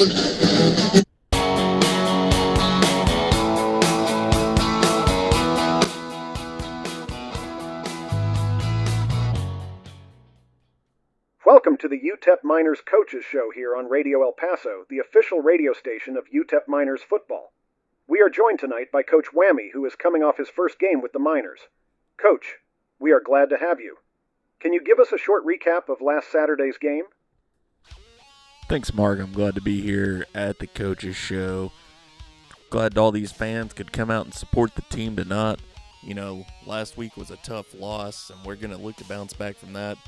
Welcome to the UTEP Miners Coaches Show here on Radio El Paso, the official radio station of UTEP Miners football. We are joined tonight by Coach Whammy, who is coming off his first game with the Miners. Coach, we are glad to have you. Can you give us a short recap of last Saturday's game? Thanks, Mark. I'm glad to be here at the Coaches Show. Glad all these fans could come out and support the team tonight. You know, last week was a tough loss, and we're going to look to bounce back from that.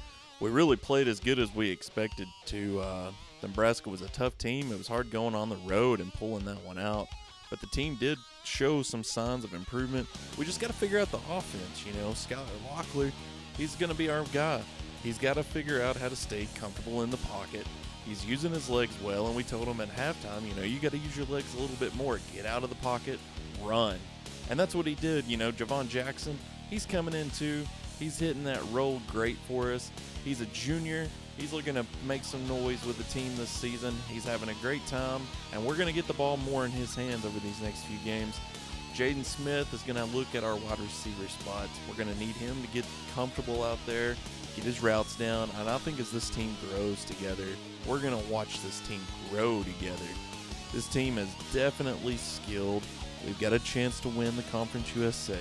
We really played as good as we expected to. Nebraska was a tough team. It was hard going on the road and pulling that one out. But the team did show some signs of improvement. We just got to figure out the offense. You know, Skylar Locklear, he's going to be our guy. He's got to figure out how to stay comfortable in the pocket. He's using his legs well, and we told him at halftime, you know, you got to use your legs a little bit more. Get out of the pocket, run. And that's what he did. You know, Javon Jackson, he's coming in too. He's hitting that roll great for us. He's a junior. He's looking to make some noise with the team this season. He's having a great time, and we're going to get the ball more in his hands over these next few games. Jaden Smith is going to look at our wide receiver spots. We're going to need him to get comfortable out there, get his routes down, and I think as this team grows together, we're going to watch this team grow together. This team is definitely skilled. We've got a chance to win the Conference USA,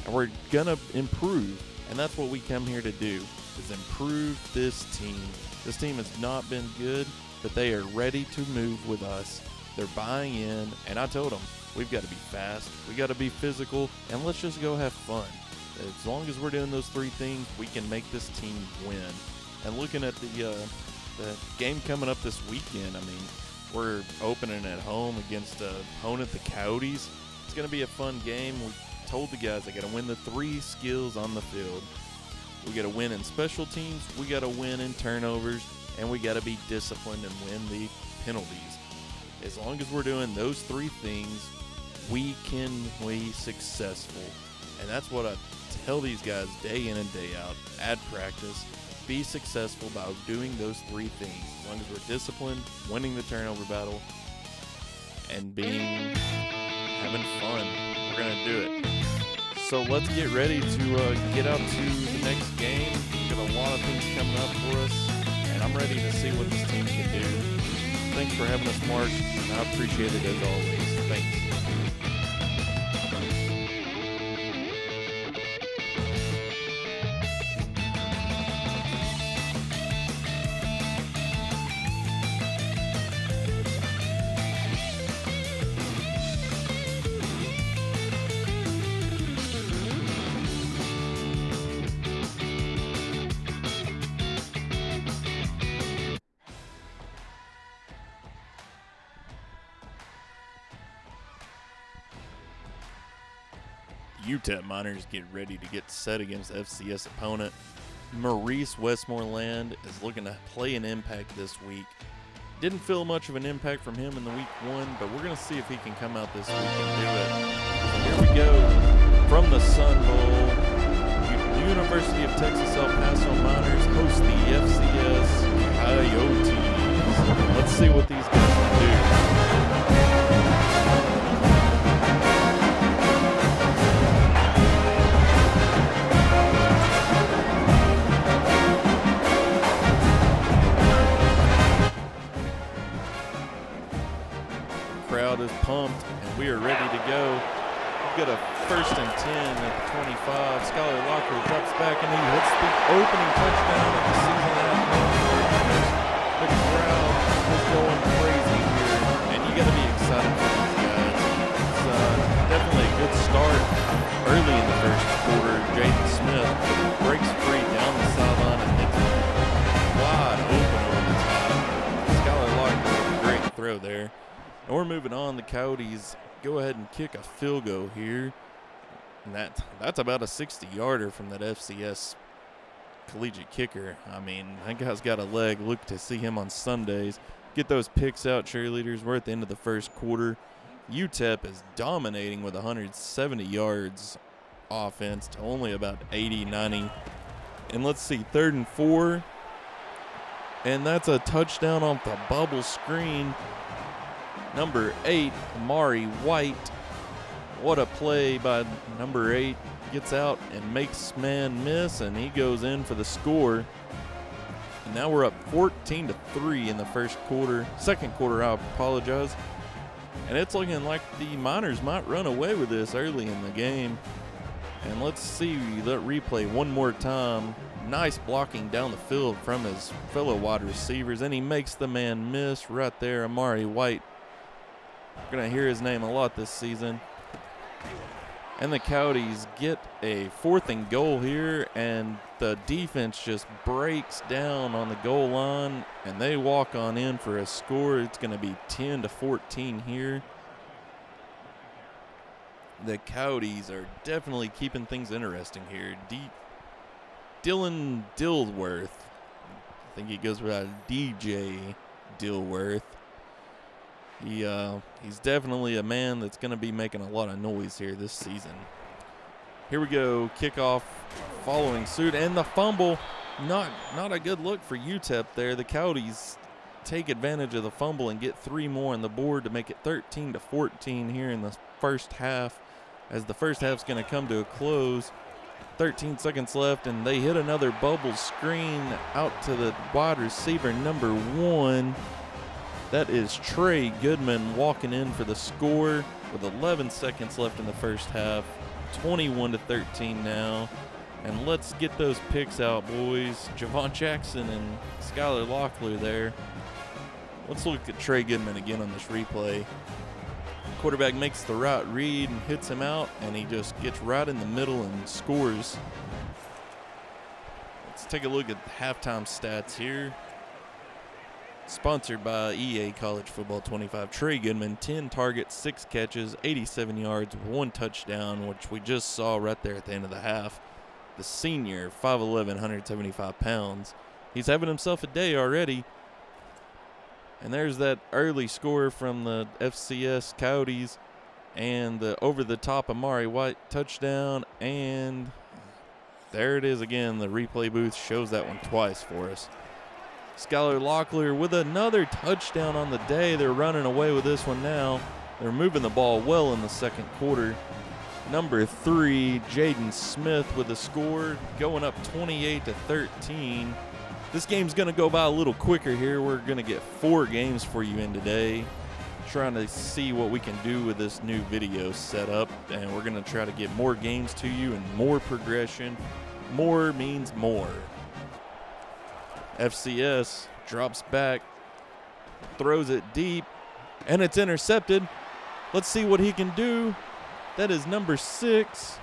and we're going to improve, and that's what we come here to do, is improve this team. This team has not been good, but they are ready to move with us. They're buying in, and I told them, we've got to be fast, we got to be physical, and let's just go have fun. As long as we're doing those three things, we can make this team win. And looking at the game coming up this weekend, I mean, we're opening at home against opponent, the Coyotes. It's going to be a fun game. We told the guys they got to win the three skills on the field. We got to win in special teams, we got to win in turnovers, and we got to be disciplined and win the penalties. As long as we're doing those three things, we can be successful. And that's what I tell these guys day in and day out at practice. Be successful by doing those three things. As long as we're disciplined, winning the turnover battle, and having fun, we're going to do it. So let's get ready to get out to the next game. We've got a lot of things coming up for us, and I'm ready to see what this team can do. Thanks for having us, Mark, and I appreciate it as always. Thanks. UTEP Miners get ready to get set against the FCS opponent. Maurice Westmoreland is looking to play an impact this week. Didn't feel much of an impact from him in the week one, but we're going to see if he can come out this week and do it. So here we go from the Sun Bowl. University of Texas El Paso Miners host the FCS Coyotes. Let's see what these guys can do. Crowd is pumped, and we are ready to go. We've got a 1st and 10 at the 25. Skylar Locklear drops back, and he hits the opening touchdown of the season. The crowd is going crazy here, and you got to be excited for these guys. It's definitely a good start early in the first quarter. Jaden Smith breaks free down the sideline and hits it wide open over the top. Skylar Locklear with a great throw there. And we're moving on. The Coyotes go ahead and kick a field goal here. And that's about a 60-yarder from that FCS collegiate kicker. I mean, that guy's got a leg. Look to see him on Sundays. Get those picks out, cheerleaders. We're at the end of the first quarter. UTEP is dominating with 170 yards offense to only about 80, 90. And let's see, 3rd and 4. And that's a touchdown off the bubble screen. Number 8, Amari White. What a play by number 8. Gets out and makes man miss, and he goes in for the score. And now we're up 14-3 in the second quarter, I apologize. And it's looking like the Miners might run away with this early in the game. And let's see that replay one more time. Nice blocking down the field from his fellow wide receivers, and he makes the man miss right there, Amari White. We're going to hear his name a lot this season. And the Coyotes get a 4th and goal here, and the defense just breaks down on the goal line, and they walk on in for a score. It's going to be 10-14 here. The Coyotes are definitely keeping things interesting here. Dylan Dilworth, I think he goes by DJ Dilworth. He's definitely a man that's going to be making a lot of noise here this season. Here we go, kickoff following suit, and the fumble. Not a good look for UTEP there. The Coyotes take advantage of the fumble and get 3 more on the board to make it 13-14 here in the first half, as the first half's going to come to a close. 13 seconds left, and they hit another bubble screen out to the wide receiver, number 1. That is Trey Goodman walking in for the score with 11 seconds left in the first half. 21-13 now. And let's get those picks out, boys. Javon Jackson and Skylar Locklear there. Let's look at Trey Goodman again on this replay. Quarterback makes the right read and hits him out, and he just gets right in the middle and scores. Let's take a look at the halftime stats here. Sponsored by EA College Football 25. Trey Goodman, 10 targets, 6 catches, 87 yards, 1 touchdown, which we just saw right there at the end of the half. The senior, 5'11", 175 pounds. He's having himself a day already. And there's that early score from the FCS Coyotes and the over-the-top Amari White touchdown. And there it is again. The replay booth shows that one twice for us. Skylar Locklear with another touchdown on the day. They're running away with this one now. They're moving the ball well in the second quarter. Number 3, Jaden Smith with a score, going up 28-13. This game's going to go by a little quicker here. We're going to get 4 games for you in today. Trying to see what we can do with this new video setup, and we're going to try to get more games to you and more progression. More means more. FCS drops back, throws it deep, and it's intercepted. Let's see what he can do. That is number 6,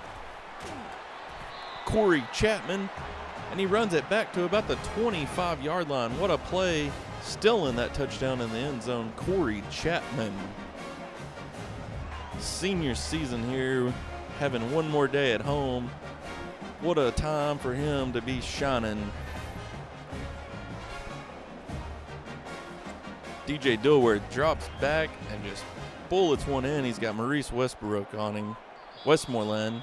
Corey Chapman, and he runs it back to about the 25-yard line. What a play. Still in that touchdown in the end zone, Corey Chapman. Senior season here, having one more day at home. What a time for him to be shining. DJ Dilworth drops back and just bullets one in. He's got Maurice Westbrook on him, Westmoreland.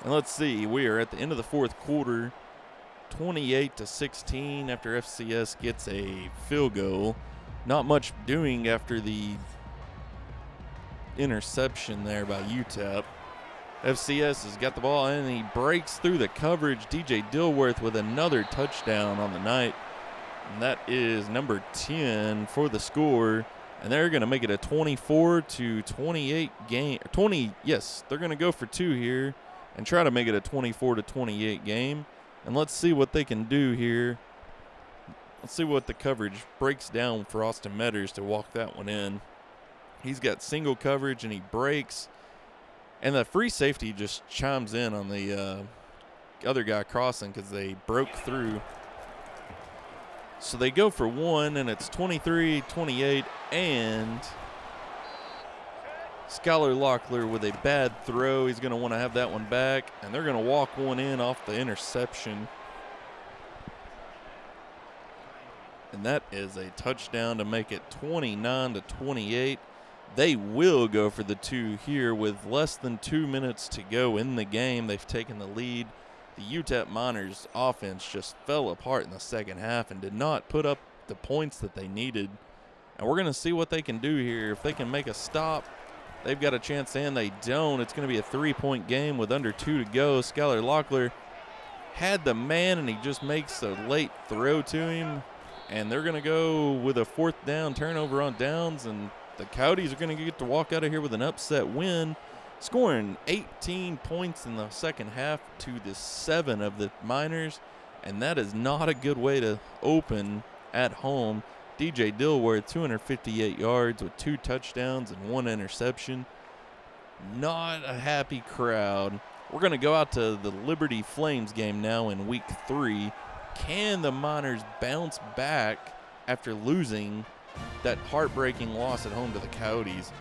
And let's see, we are at the end of the fourth quarter, 28-16 after FCS gets a field goal. Not much doing after the interception there by UTEP. FCS has got the ball and he breaks through the coverage. DJ Dilworth with another touchdown on the night. And that is number 10 for the score. And they're going to make it a 24-28 game. They're going to go for 2 here and try to make it a 24-28 game. And let's see what they can do here. Let's see what the coverage breaks down for Austin Metters to walk that one in. He's got single coverage and he breaks. And the free safety just chimes in on the other guy crossing because they broke through. So they go for 1, and it's 23-28, and Skylar Locklear with a bad throw. He's going to want to have that one back, and they're going to walk one in off the interception. And that is a touchdown to make it 29-28. They will go for the 2 here with less than 2 minutes to go in the game. They've taken the lead. The UTEP Miners offense just fell apart in the second half and did not put up the points that they needed. And we're going to see what they can do here. If they can make a stop, they've got a chance, and they don't. It's going to be a 3-point game with under 2 to go. Skylar Locklear had the man, and he just makes a late throw to him. And they're going to go with a 4th down turnover on downs, and the Coyotes are going to get to walk out of here with an upset win, scoring 18 points in the second half to the 7 of the Miners. And that is not a good way to open at home. DJ Dilworth, 258 yards with 2 touchdowns and 1 interception. Not a happy crowd. We're going to go out to the Liberty Flames game now in week 3. Can the Miners bounce back after losing that heartbreaking loss at home to the Coyotes?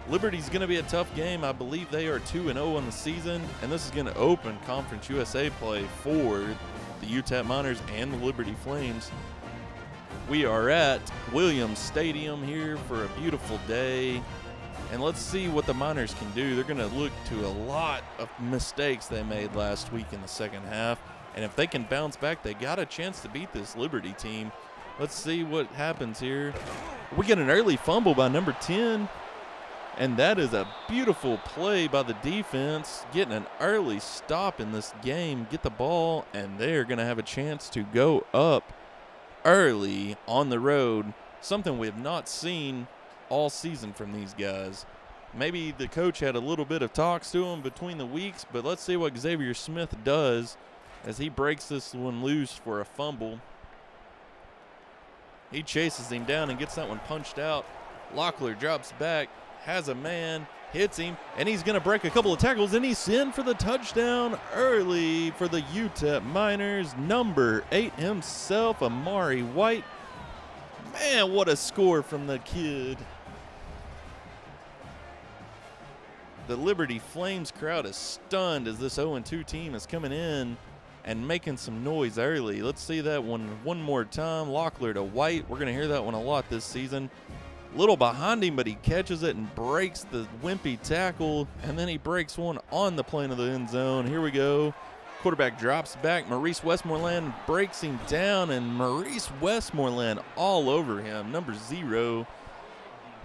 Liberty's going to be a tough game. I believe they are 2-0 on the season, and this is going to open Conference USA play for the UTEP Miners and the Liberty Flames. We are at Williams Stadium here for a beautiful day, and let's see what the Miners can do. They're going to look to a lot of mistakes they made last week in the second half, and if they can bounce back, they got a chance to beat this Liberty team. Let's see what happens here. We get an early fumble by number 10, and that is a beautiful play by the defense, getting an early stop in this game, get the ball, and they're going to have a chance to go up early on the road, something we have not seen all season from these guys. Maybe the coach had a little bit of talks to him between the weeks, but let's see what Xavier Smith does as he breaks this one loose for a fumble. He chases him down and gets that one punched out. Locklear drops back, has a man, hits him, and he's going to break a couple of tackles, and he's in for the touchdown early for the UTEP Miners. Number 8 himself, Amari White. Man, what a score from the kid. The Liberty Flames crowd is stunned as this 0-2 team is coming in and making some noise early. Let's see that one more time. Locklear to White. We're going to hear that one a lot this season. Little behind him, but he catches it and breaks the wimpy tackle, and then he breaks one on the plane of the end zone. Here we go. Quarterback drops back. Maurice Westmoreland breaks him down, and Maurice Westmoreland all over him. Number 0.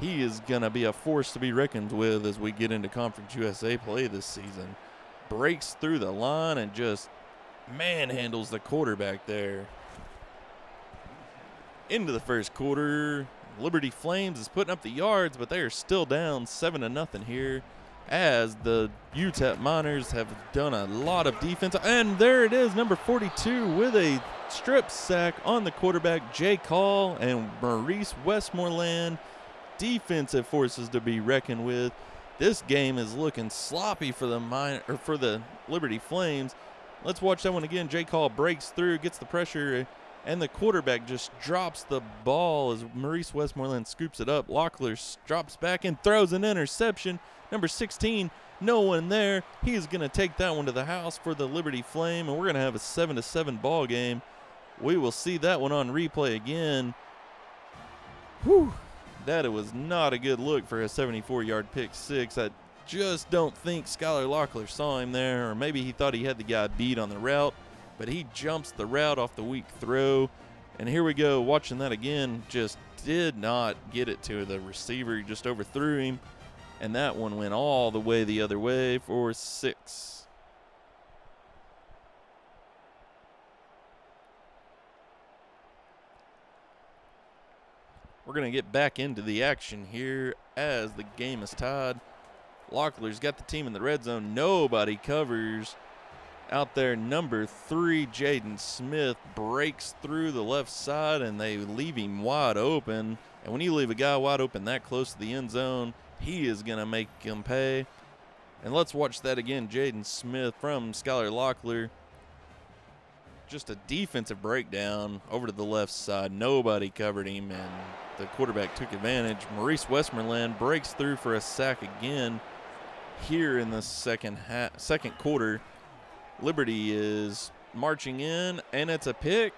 He is going to be a force to be reckoned with as we get into Conference USA play this season. Breaks through the line and just manhandles the quarterback there. Into the first quarter. Liberty Flames is putting up the yards, but they are still down 7-0 here as the UTEP Miners have done a lot of defense. And there it is, number 42 with a strip sack on the quarterback, Jay Call, and Maurice Westmoreland. Defensive forces to be reckoned with. This game is looking sloppy for the Liberty Flames. Let's watch that one again. Jay Call breaks through, gets the pressure, and the quarterback just drops the ball as Maurice Westmoreland scoops it up. Locklear drops back and throws an interception. Number 16, no one there. He's going to take that one to the house for the Liberty Flame, and we're going to have a 7-7 ball game. We will see that one on replay again. Whew. That was not a good look for a 74-yard pick six. I just don't think Skylar Locklear saw him there, or maybe he thought he had the guy beat on the route. But he jumps the route off the weak throw. And here we go, watching that again, just did not get it to the receiver. He just overthrew him. And that one went all the way the other way for 6. We're going to get back into the action here as the game is tied. Locklear's got the team in the red zone. Nobody covers. Out there, number 3, Jaden Smith, breaks through the left side, and they leave him wide open. And when you leave a guy wide open that close to the end zone, he is going to make him pay. And let's watch that again. Jaden Smith from Skylar Locklear. Just a defensive breakdown over to the left side. Nobody covered him, and the quarterback took advantage. Maurice Westmoreland breaks through for a sack again here in the second quarter. Liberty is marching in, and it's a pick.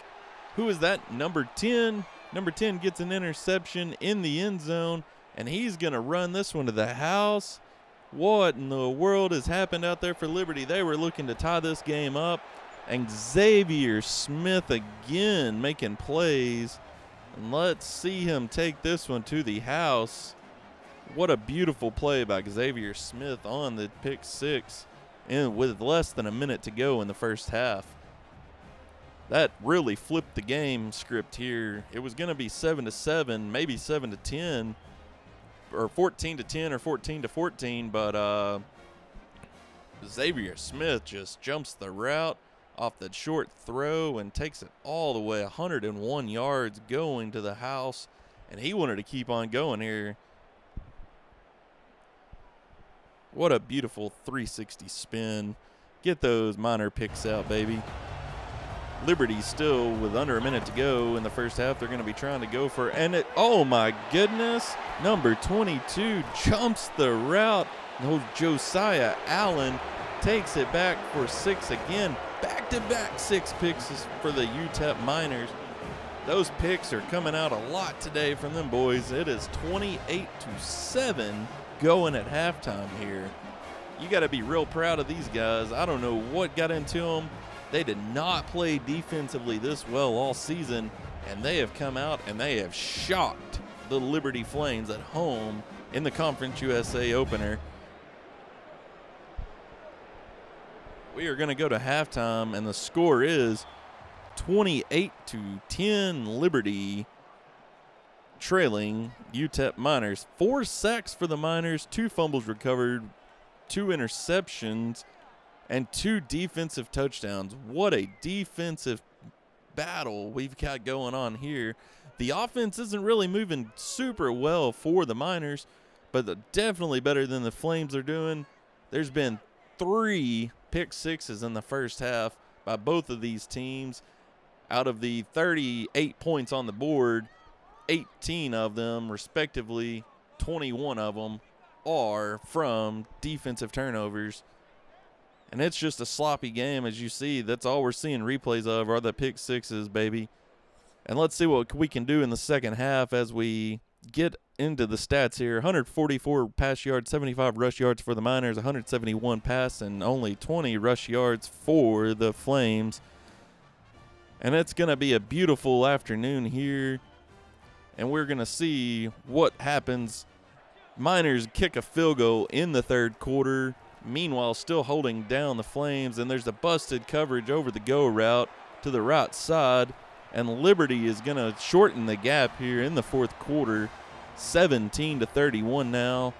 Who is that? Number 10. Number 10 gets an interception in the end zone, and he's going to run this one to the house. What in the world has happened out there for Liberty? They were looking to tie this game up, and Xavier Smith again making plays. And let's see him take this one to the house. What a beautiful play by Xavier Smith on the pick six, and with less than a minute to go in the first half. That really flipped the game script here. It was going to be 7-7, maybe 7-10, or 14-10 or 14-14, but Xavier Smith just jumps the route off the short throw and takes it all the way 101 yards going to the house, and he wanted to keep on going here. What a beautiful 360 spin. Get those Miner picks out, baby. Liberty still with under a minute to go in the first half. They're going to be trying to go for, and it, oh my goodness, number 22 jumps the route. No, Josiah Allen takes it back for 6 again. Back-to-back 6 picks for the UTEP Miners. Those picks are coming out a lot today from them boys. It is 28-7 going at halftime here. You got to be real proud of these guys. I don't know what got into them. They did not play defensively this well all season, and they have come out and they have shocked the Liberty Flames at home in the Conference USA opener. We are going to go to halftime, and the score is 28-10 Liberty, trailing UTEP Miners. 4 sacks for the Miners, 2 fumbles recovered, 2 interceptions, and 2 defensive touchdowns. What a defensive battle we've got going on here. The offense isn't really moving super well for the Miners, but definitely better than the Flames are doing. There's been 3 pick sixes in the first half by both of these teams. Out of the 38 points on the board, 18 of them, respectively, 21 of them are from defensive turnovers. And it's just a sloppy game, as you see. That's all we're seeing replays of are the pick sixes, baby. And let's see what we can do in the second half as we get into the stats here. 144 pass yards, 75 rush yards for the Miners, 171 pass, and only 20 rush yards for the Flames. And it's going to be a beautiful afternoon here. And we're going to see what happens. Miners kick a field goal in the third quarter. Meanwhile, still holding down the Flames, and there's a busted coverage over the go route to the right side, and Liberty is going to shorten the gap here in the fourth quarter, 17-31 now,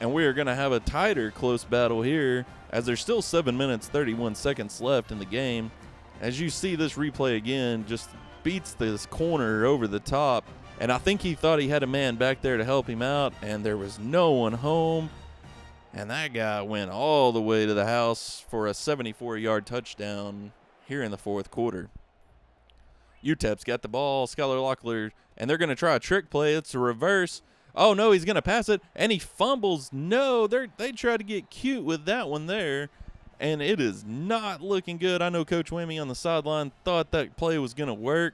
and we are going to have a tighter close battle here as there's still 7 minutes, 31 seconds left in the game. As you see this replay again, just beats this corner over the top, and I think he thought he had a man back there to help him out, and there was no one home. And that guy went all the way to the house for a 74-yard touchdown here in the fourth quarter. UTEP's got the ball, Skylar Locklear, and they're going to try a trick play. It's a reverse. Oh, no, he's going to pass it, and he fumbles. No, they try to get cute with that one there, and it is not looking good. I know Coach Whammy on the sideline thought that play was going to work,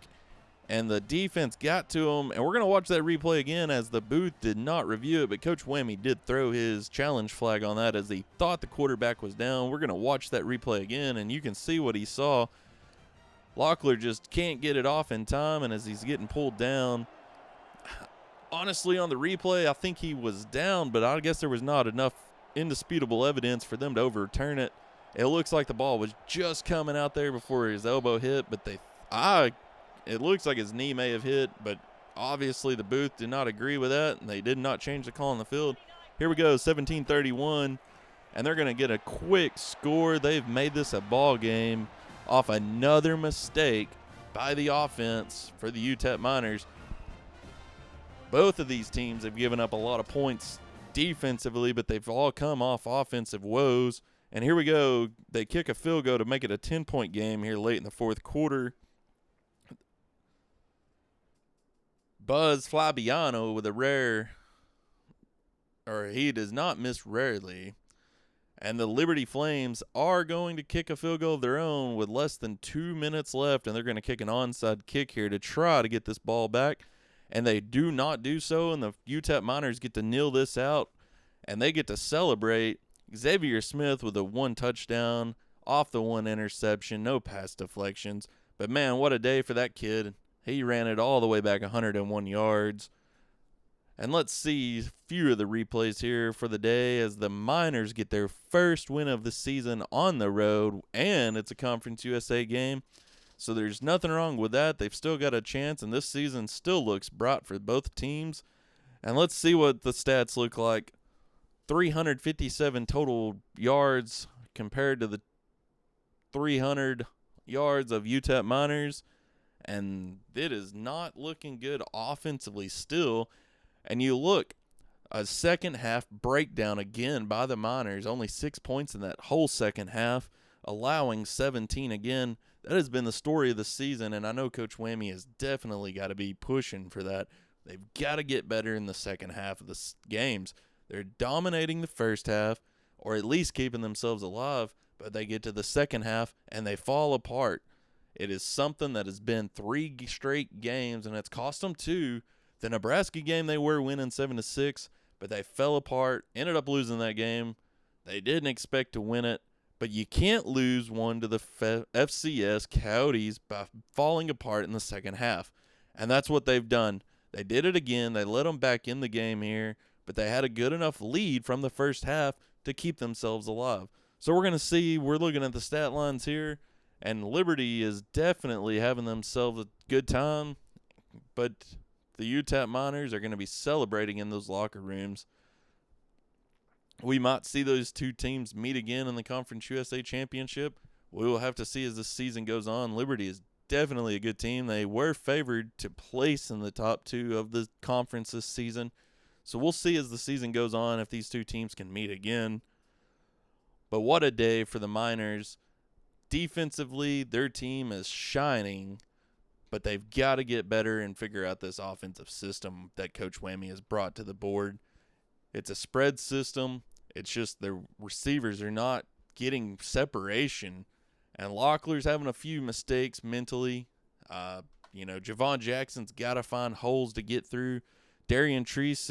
and the defense got to him. And we're going to watch that replay again as the booth did not review it, but Coach Whammy did throw his challenge flag on that as he thought the quarterback was down. We're going to watch that replay again, and you can see what he saw. Locklear just can't get it off in time, and as he's getting pulled down, honestly, on the replay, I think he was down, but I guess there was not enough indisputable evidence for them to overturn it. It looks like the ball was just coming out there before his elbow hit, but it looks like his knee may have hit, but obviously the booth did not agree with that, and they did not change the call on the field. Here we go, 17-31, and they're going to get a quick score. They've made this a ball game off another mistake by the offense for the UTEP Miners. Both of these teams have given up a lot of points defensively, but they've all come off offensive woes. And here we go. They kick a field goal to make it a 10-point game here late in the fourth quarter. Buzz Fabiano with a rare, or he does not miss rarely. And the Liberty Flames are going to kick a field goal of their own with less than 2 minutes left, and they're going to kick an onside kick here to try to get this ball back. And they do not do so, and the UTEP Miners get to kneel this out, and they get to celebrate. Xavier Smith with a 1 touchdown, off the 1 interception, no pass deflections. But, man, what a day for that kid. He ran it all the way back 101 yards. And let's see a few of the replays here for the day as the Miners get their first win of the season on the road, and it's a Conference USA game. So there's nothing wrong with that. They've still got a chance, and this season still looks bright for both teams. And let's see what the stats look like. 357 total yards compared to the 300 yards of UTEP Miners. And it is not looking good offensively still. And you look, a second half breakdown again by the Miners. Only 6 points in that whole second half, allowing 17 again. That has been the story of the season, and I know Coach Whammy has definitely got to be pushing for that. They've got to get better in the second half of the games. They're dominating the first half, or at least keeping themselves alive, but they get to the second half, and they fall apart. It is something that has been 3 straight games, and it's cost them 2. The Nebraska game, they were winning 7-6, but they fell apart, ended up losing that game. They didn't expect to win it, but you can't lose one to the FCS Coyotes by falling apart in the second half, and that's what they've done. They did it again. They let them back in the game here, but they had a good enough lead from the first half to keep themselves alive. So we're going to see, we're looking at the stat lines here, and Liberty is definitely having themselves a good time, but the UTEP Miners are going to be celebrating in those locker rooms. We might see those two teams meet again in the Conference USA Championship. We will have to see as the season goes on. Liberty is definitely a good team. They were favored to place in the top 2 of the conference this season. So we'll see as the season goes on if these two teams can meet again. But what a day for the Miners. Defensively, their team is shining, but they've got to get better and figure out this offensive system that Coach Whammy has brought to the board. It's a spread system. It's just the receivers are not getting separation. And Locklear's having a few mistakes mentally. Javon Jackson's got to find holes to get through. Darian Treese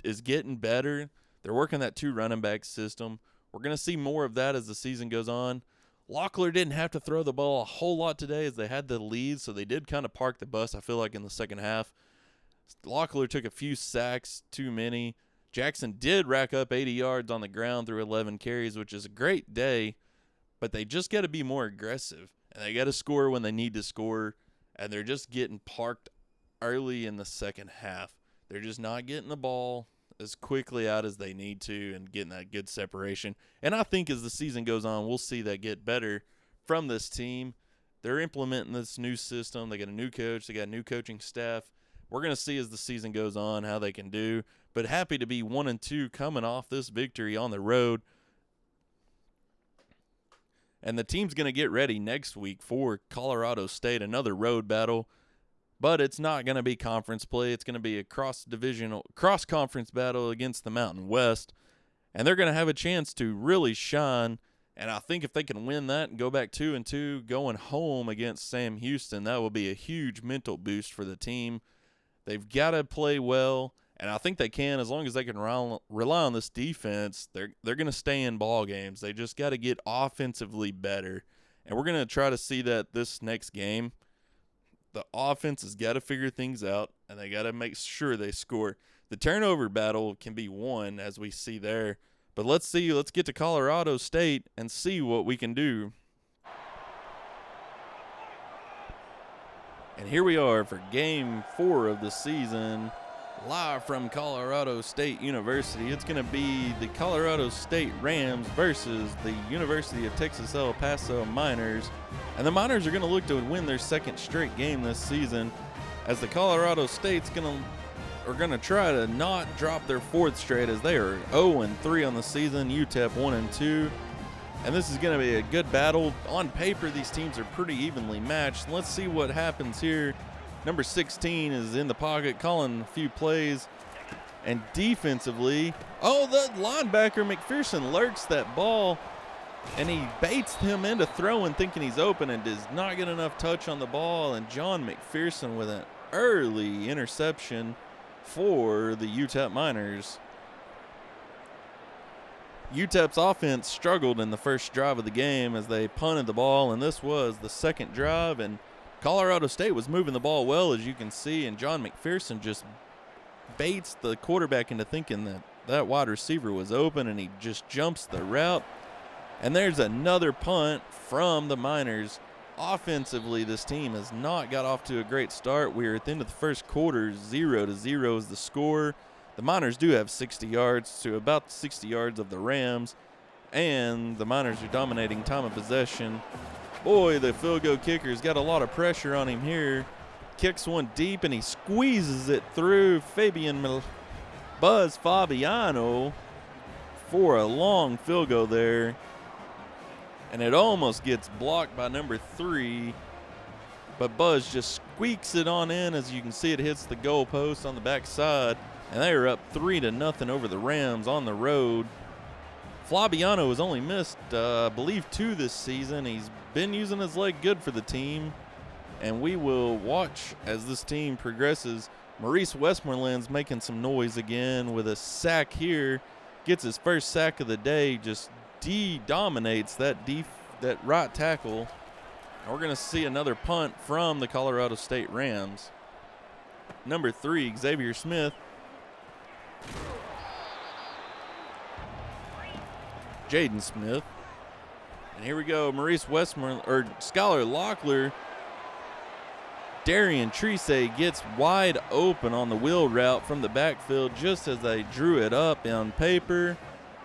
is getting better. They're working that 2 running back system. We're going to see more of that as the season goes on. Locklear didn't have to throw the ball a whole lot today as they had the lead, so they did kind of park the bus, I feel like, in the second half. Locklear took a few sacks, too many. Jackson did rack up 80 yards on the ground through 11 carries, which is a great day, but they just got to be more aggressive, and they got to score when they need to score, and they're just getting parked early in the second half. They're just not getting the ball as quickly out as they need to and getting that good separation. And I think as the season goes on, we'll see that get better from this team. They're implementing this new system. They got a new coach. They got a new coaching staff. We're going to see as the season goes on how they can do. But happy to be 1-2 coming off this victory on the road. And the team's going to get ready next week for Colorado State, another road battle. But it's not going to be conference play. It's going to be a cross-conference battle against the Mountain West. And they're going to have a chance to really shine. And I think if they can win that and go back 2-2, going home against Sam Houston, that will be a huge mental boost for the team. They've got to play well, and I think they can as long as they can rely on this defense. They're going to stay in ball games. They just got to get offensively better. And we're going to try to see that this next game. The offense has got to figure things out, and they got to make sure they score. The turnover battle can be won, as we see there. But let's get to Colorado State and see what we can do. And here we are for Game 4 of the season, live from Colorado State University. It's going to be the Colorado State Rams versus the University of Texas El Paso Miners. And the Miners are going to look to win their second straight game this season, as the Colorado State's are going to try to not drop their 4th straight, as they are 0-3 on the season, UTEP 1-2. And this is going to be a good battle. On paper, these teams are pretty evenly matched. Let's see what happens here. Number 16 is in the pocket, calling a few plays. And defensively, the linebacker McPherson lurks that ball, and he baits him into throwing, thinking he's open, and does not get enough touch on the ball. And John McPherson with an early interception for the UTEP Miners. UTEP's offense struggled in the first drive of the game as they punted the ball, and this was the second drive, and Colorado State was moving the ball well, as you can see, and John McPherson just baits the quarterback into thinking that that wide receiver was open, and he just jumps the route. And there's another punt from the Miners. Offensively, this team has not got off to a great start. We're at the end of the first quarter, 0-0 is the score. The Miners do have 60 yards to about 60 yards of the Rams, and the Miners are dominating time of possession. Boy, the field goal kicker's got a lot of pressure on him here. Kicks one deep, and he squeezes it through Buzz Fabiano for a long field goal there. And it almost gets blocked by number 3. But Buzz just squeaks it on in. As you can see, it hits the goal post on the backside. And they are up 3-0 over the Rams on the road. Fabiano has only missed, I believe, 2 this season. He's been using his leg good for the team. And we will watch as this team progresses. Maurice Westmoreland's making some noise again with a sack here. Gets his first sack of the day, just dominates that right tackle. And we're going to see another punt from the Colorado State Rams. Number 3, Xavier Smith. Jaden Smith. And here we go, Maurice Westmoreland, or Skylar Locklear. Darian Treese gets wide open on the wheel route from the backfield just as they drew it up on paper.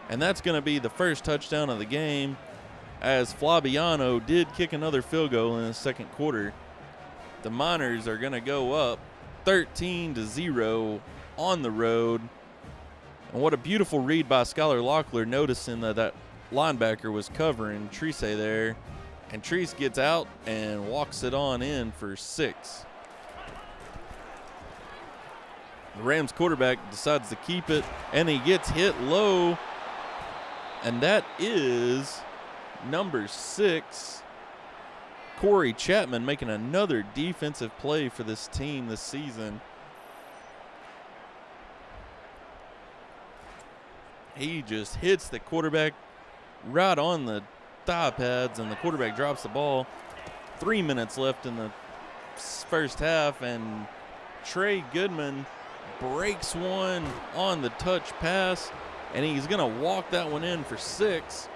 And that's going to be the first touchdown of the game, as Fabiano did kick another field goal in the second quarter. The Miners are going to go up 13-0 on the road. And what a beautiful read by Skylar Locklear, noticing that linebacker was covering Treese there. And Treese gets out and walks it on in for 6. The Rams quarterback decides to keep it, and he gets hit low. And that is number 6, Corey Chapman, making another defensive play for this team this season. He just hits the quarterback right on the thigh pads, and the quarterback drops the ball. 3 minutes left in the first half, and Trey Goodman breaks one on the touch pass, and he's going to walk that one in for 6.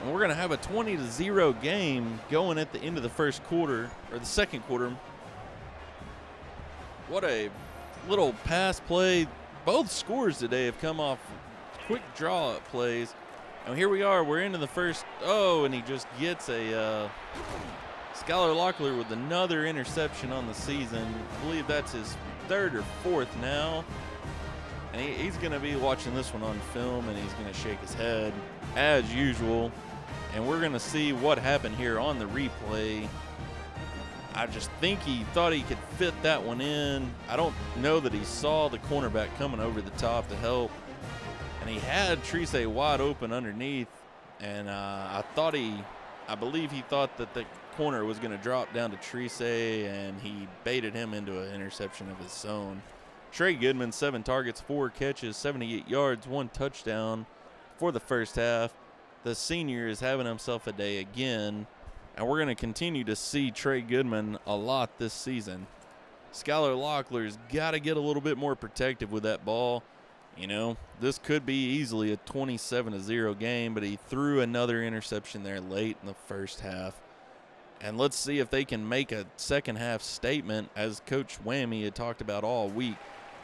And we're going to have a 20-0 game going at the end of the first quarter, or the second quarter. What a little pass play. Both scores today have come off quick draw-up plays. And here we are. We're into the first. Oh, and he just gets a Skylar Locklear with another interception on the season. I believe that's his 3rd or 4th now. And he's going to be watching this one on film, and he's going to shake his head as usual. And we're going to see what happened here on the replay. I just think he thought he could fit that one in. I don't know that he saw the cornerback coming over the top to help. And he had Treese wide open underneath. And I believe he thought that the corner was going to drop down to Treese, and he baited him into an interception of his own. Trey Goodman, 7 targets, 4 catches, 78 yards, 1 touchdown for the first half. The senior is having himself a day again, and we're going to continue to see Trey Goodman a lot this season. Skylar Locklear's got to get a little bit more protective with that ball. You know, this could be easily a 27-0 game, but he threw another interception there late in the first half. And let's see if they can make a second half statement, as Coach Whammy had talked about all week.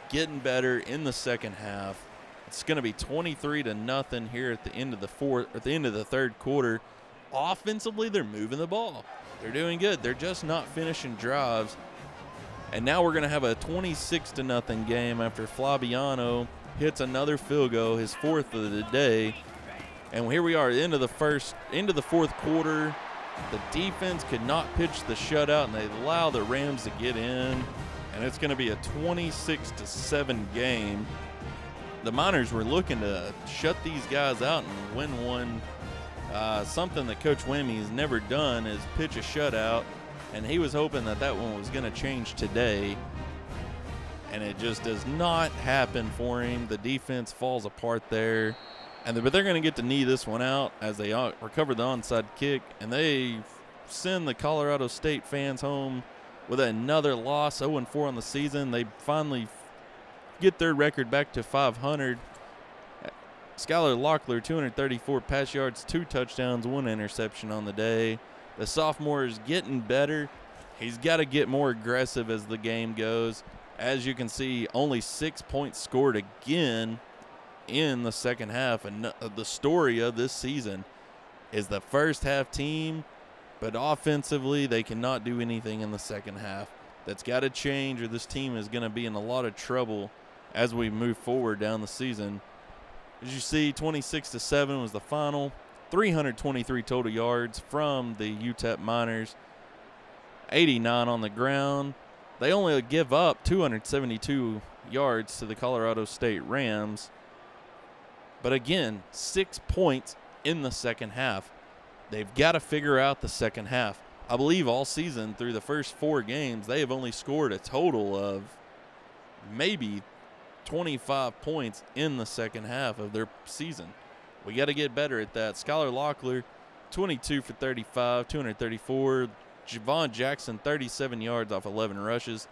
Getting better in the second half. It's going to be 23-0 here at the end of the third quarter. Offensively, they're moving the ball. They're doing good. They're just not finishing drives. And now we're going to have a 26-0 game after Fabiano hits another field goal, his 4th of the day. And here we are, into the fourth quarter. The defense could not pitch the shutout, and they allow the Rams to get in. And it's going to be a 26-7 game. The Miners were looking to shut these guys out and win one. Something that Coach Whammy has never done is pitch a shutout, and he was hoping that one was going to change today. And it just does not happen for him. The defense falls apart there. But they're going to get to knee this one out as they recover the onside kick, and they send the Colorado State fans home with another loss, 0-4 on the season. They finally get their record back to 500. Skylar Locklear, 234 pass yards, 2 touchdowns, 1 interception on the day. The sophomore is getting better. He's got to get more aggressive as the game goes. As you can see, only 6 points scored again in the second half. And the story of this season is the first half team, but offensively they cannot do anything in the second half. That's got to change, or this team is going to be in a lot of trouble as we move forward down the season. As you see, 26-7 was the final. 323 total yards from the UTEP Miners. 89 on the ground. They only give up 272 yards to the Colorado State Rams. But again, 6 points in the second half. They've got to figure out the second half. I believe all season through the first 4 games, they have only scored a total of maybe 25 points in the second half of their season. We got to get better at that. Skylar Locklear, 22 for 35, 234. Javon Jackson, 37 yards off 11 rushes.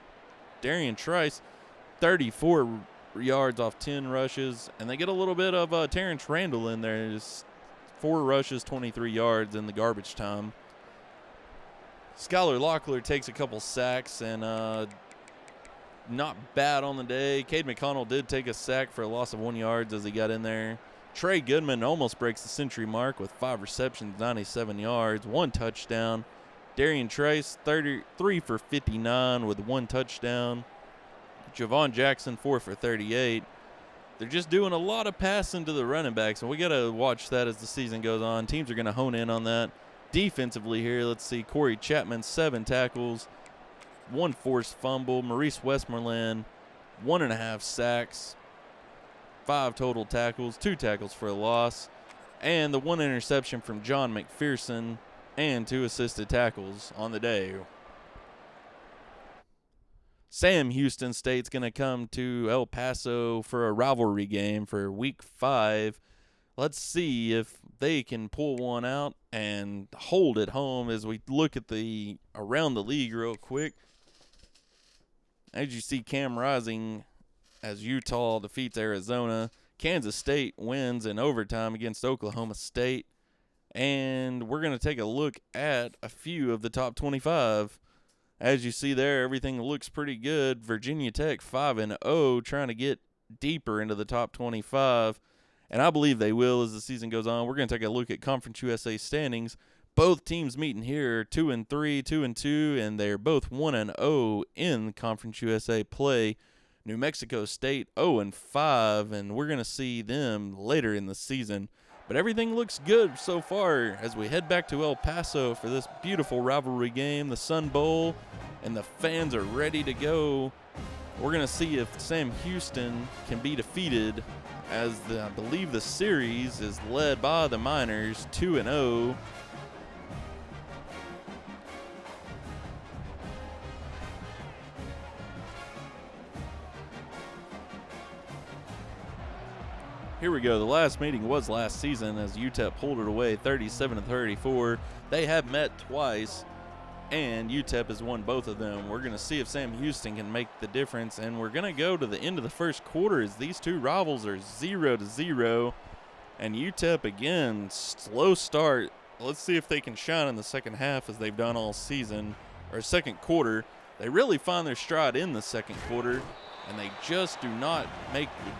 Darian Trice, 34 yards off 10 rushes. And they get a little bit of Terrence Randall in there. Just 4 rushes, 23 yards in the garbage time. Skylar Locklear takes a couple sacks and not bad on the day. Cade McConnell did take a sack for a loss of 1 yard as he got in there. Trey Goodman almost breaks the century mark with 5 receptions, 97 yards, 1 touchdown. Darian Trice, 33 for 59 with 1 touchdown. Javon Jackson, 4 for 38. They're just doing a lot of passing to the running backs, and we got to watch that as the season goes on. Teams are going to hone in on that. Defensively here, let's see, Corey Chapman, 7 tackles, 1 forced fumble. Maurice Westmoreland, 1.5 sacks, 5 total tackles, 2 tackles for a loss, and the 1 interception from John McPherson, and 2 assisted tackles on the day. Sam Houston State's going to come to El Paso for a rivalry game for Week 5. Let's see if they can pull one out and hold it home as we look at the around the league real quick. As you see, Cam Rising as Utah defeats Arizona. Kansas State wins in overtime against Oklahoma State. And we're going to take a look at a few of the top 25. As you see there, everything looks pretty good. Virginia Tech 5-0, trying to get deeper into the top 25. And I believe they will as the season goes on. We're going to take a look at Conference USA standings. Both teams meeting here, 2-3, 2-2, and they're both 1-0 in Conference USA play. New Mexico State 0-5, and we're going to see them later in the season. But everything looks good so far as we head back to El Paso for this beautiful rivalry game, the Sun Bowl, and the fans are ready to go. We're going to see if Sam Houston can be defeated, as I believe the series is led by the Miners, 2-0. Here we go. The last meeting was last season as UTEP pulled it away 37-34. They have met twice, and UTEP has won both of them. We're going to see if Sam Houston can make the difference, and we're going to go to the end of the first quarter as these two rivals are 0-0. And UTEP, again, slow start. Let's see if they can shine in the second half as they've done all season, or second quarter. They really find their stride in the second quarter, and they just do not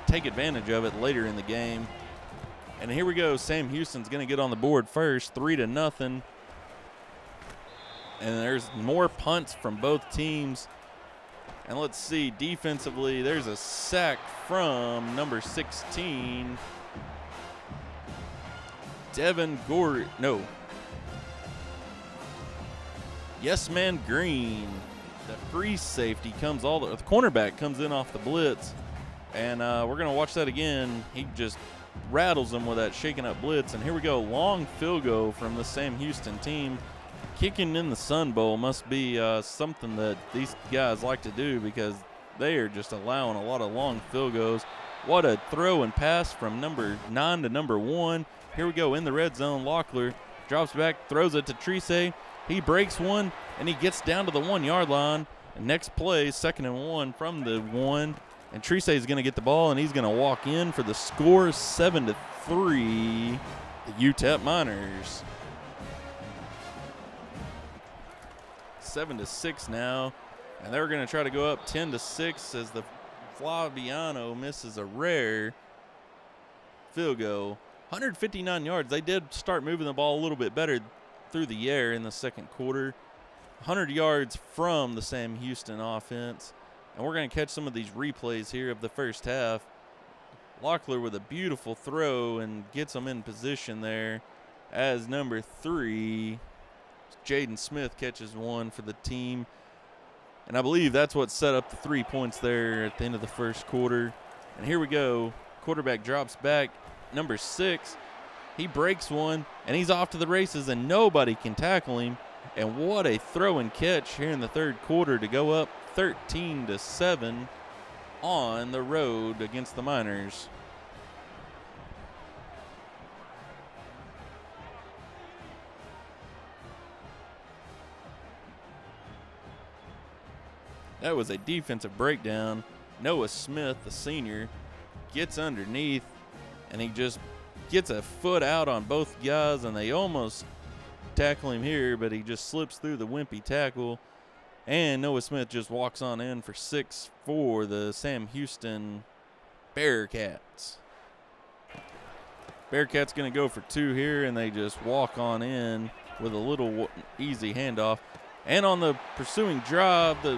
take advantage of it later in the game. And here we go. Sam Houston's going to get on the board first, 3-0. And there's more punts from both teams. And let's see, defensively, there's a sack from number 16, Devin Gore. No. Yes, man, Green. The free safety comes the cornerback comes in off the blitz, and we're going to watch that again. He just rattles them with that shaking up blitz, and here we go. Long field goal from the Sam Houston team. Kicking in the Sun Bowl must be something that these guys like to do because they are just allowing a lot of long field goals. What a throw and pass from number 9 to number 1. Here we go in the red zone. Locklear drops back, throws it to Trice. He breaks one, and he gets down to the 1-yard line. And next play, 2nd and 1 from the 1. And Trise is going to get the ball, and he's going to walk in for the score, 7-3, the UTEP Miners. 7-6 now, and they're going to try to go up 10-6 as the Flaviano misses a rare field goal. 159 yards. They did start moving the ball a little bit better through the air in the second quarter. 100 yards from the Sam Houston offense. And we're going to catch some of these replays here of the first half. Locklear with a beautiful throw and gets them in position there as number 3, Jaden Smith, catches one for the team. And I believe that's what set up the 3 points there at the end of the first quarter. And here we go. Quarterback drops back. Number 6, he breaks one, and he's off to the races, and nobody can tackle him. And what a throw and catch here in the third quarter to go up 13-7 on the road against the Miners. That was a defensive breakdown. Noah Smith, the senior, gets underneath, and he just gets a foot out on both guys, and they almost tackle him here, but he just slips through the wimpy tackle. And Noah Smith just walks on in for 6 for the Sam Houston Bearkats. Bearkats going to go for 2 here, and they just walk on in with a little easy handoff. And on the pursuing drive, the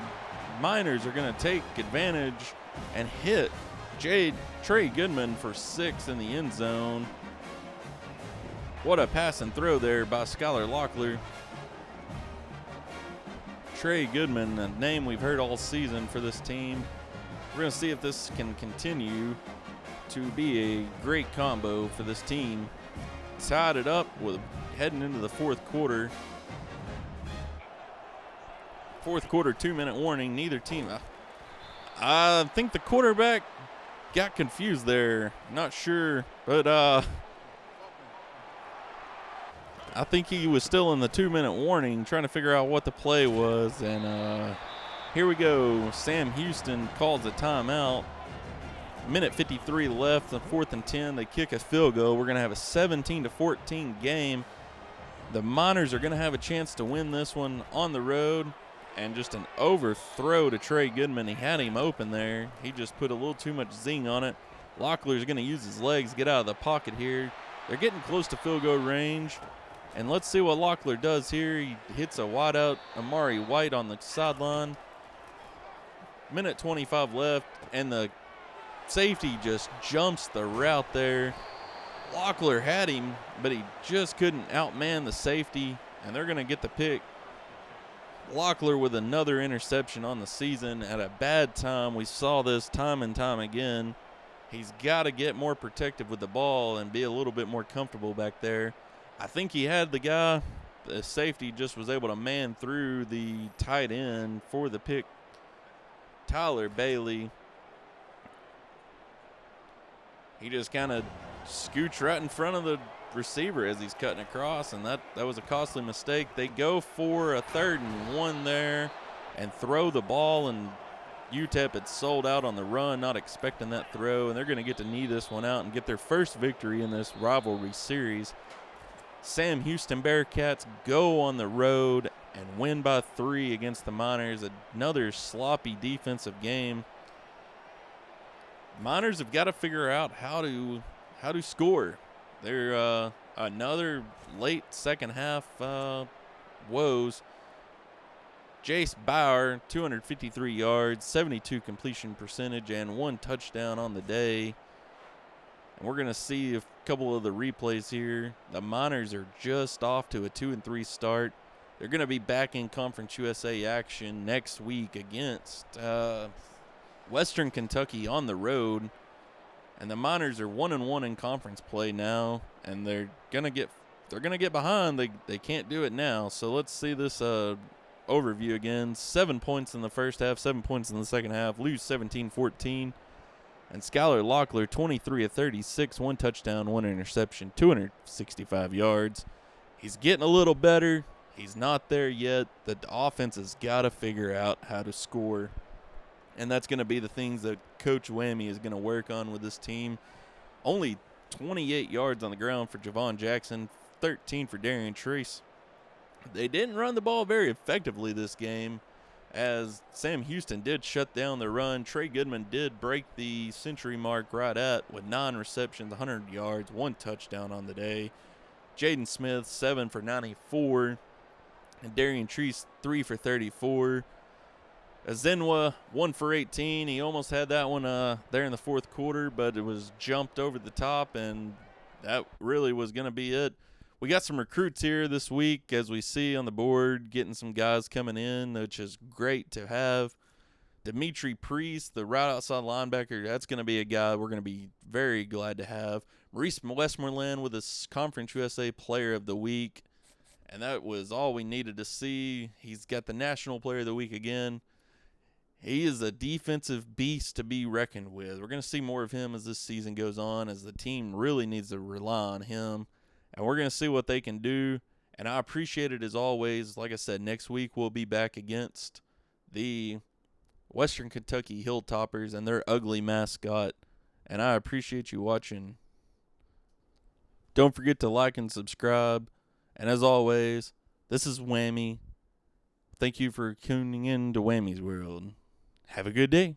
Miners are going to take advantage and hit Trey Goodman for 6 in the end zone. What a pass and throw there by Skylar Locklear. Trey Goodman, a name we've heard all season for this team. We're going to see if this can continue to be a great combo for this team. Tied it up with heading into the fourth quarter. Fourth quarter, 2-minute warning. Neither team. I think the quarterback got confused there. Not sure, but I think he was still in the 2-minute warning, trying to figure out what the play was. And here we go. Sam Houston calls a timeout. Minute 53 left, the 4th and 10. They kick a field goal. We're going to have a 17-14 game. The Miners are going to have a chance to win this one on the road. And just an overthrow to Trey Goodman. He had him open there. He just put a little too much zing on it. Locklear's going to use his legs, get out of the pocket here. They're getting close to field goal range. And let's see what Locklear does here. He hits a wideout, Amari White on the sideline. Minute 25 left, and the safety just jumps the route there. Locklear had him, but he just couldn't outman the safety, and they're going to get the pick. Locklear with another interception on the season at a bad time. We saw this time and time again. He's got to get more protective with the ball and be a little bit more comfortable back there. I think he had the guy. The safety just was able to man through the tight end for the pick, Tyler Bailey. He just kind of scoots right in front of the receiver as he's cutting across, and that was a costly mistake. They go for a 3rd and 1 there and throw the ball, and UTEP had sold out on the run, not expecting that throw, and they're going to get to knee this one out and get their first victory in this rivalry series. Sam Houston Bearkats go on the road and win by 3 against the Miners. Another sloppy defensive game. Miners have got to figure out how to score. They're another late second half woes. Jace Bauer, 253 yards, 72 completion percentage, and 1 touchdown on the day. And we're going to see a couple of the replays here. The Miners are just off to a 2-3 start. They're going to be back in Conference USA action next week against Western Kentucky on the road. And the Miners are 1-1 in conference play now, and they're gonna get behind. They can't do it now. So let's see this overview again. 7 points in the first half, 7 points in the second half. Lose 17-14. And Skylar Locklear, 23 of 36, 1 touchdown, 1 interception, 265 yards. He's getting a little better. He's not there yet. The offense has got to figure out how to score. And that's going to be the things that Coach Whammy is going to work on with this team. Only 28 yards on the ground for Javon Jackson, 13 for Darian Treese. They didn't run the ball very effectively this game, as Sam Houston did shut down the run. Trey Goodman did break the century mark right at with 9 receptions, 100 yards, 1 touchdown on the day. Jaden Smith, 7 for 94. And Darian Treese, 3 for 34. Azenwa, 1 for 18. He almost had that one there in the fourth quarter, but it was jumped over the top, and that really was going to be it. We got some recruits here this week, as we see on the board, getting some guys coming in, which is great to have. Dimitri Priest, the right outside linebacker, that's going to be a guy we're going to be very glad to have. Maurice Westmoreland with his Conference USA Player of the Week, and that was all we needed to see. He's got the National Player of the Week again. He is a defensive beast to be reckoned with. We're going to see more of him as this season goes on, as the team really needs to rely on him. And we're going to see what they can do. And I appreciate it as always. Like I said, next week we'll be back against the Western Kentucky Hilltoppers and their ugly mascot. And I appreciate you watching. Don't forget to like and subscribe. And as always, this is Whammy. Thank you for tuning in to Whammy's World. Have a good day.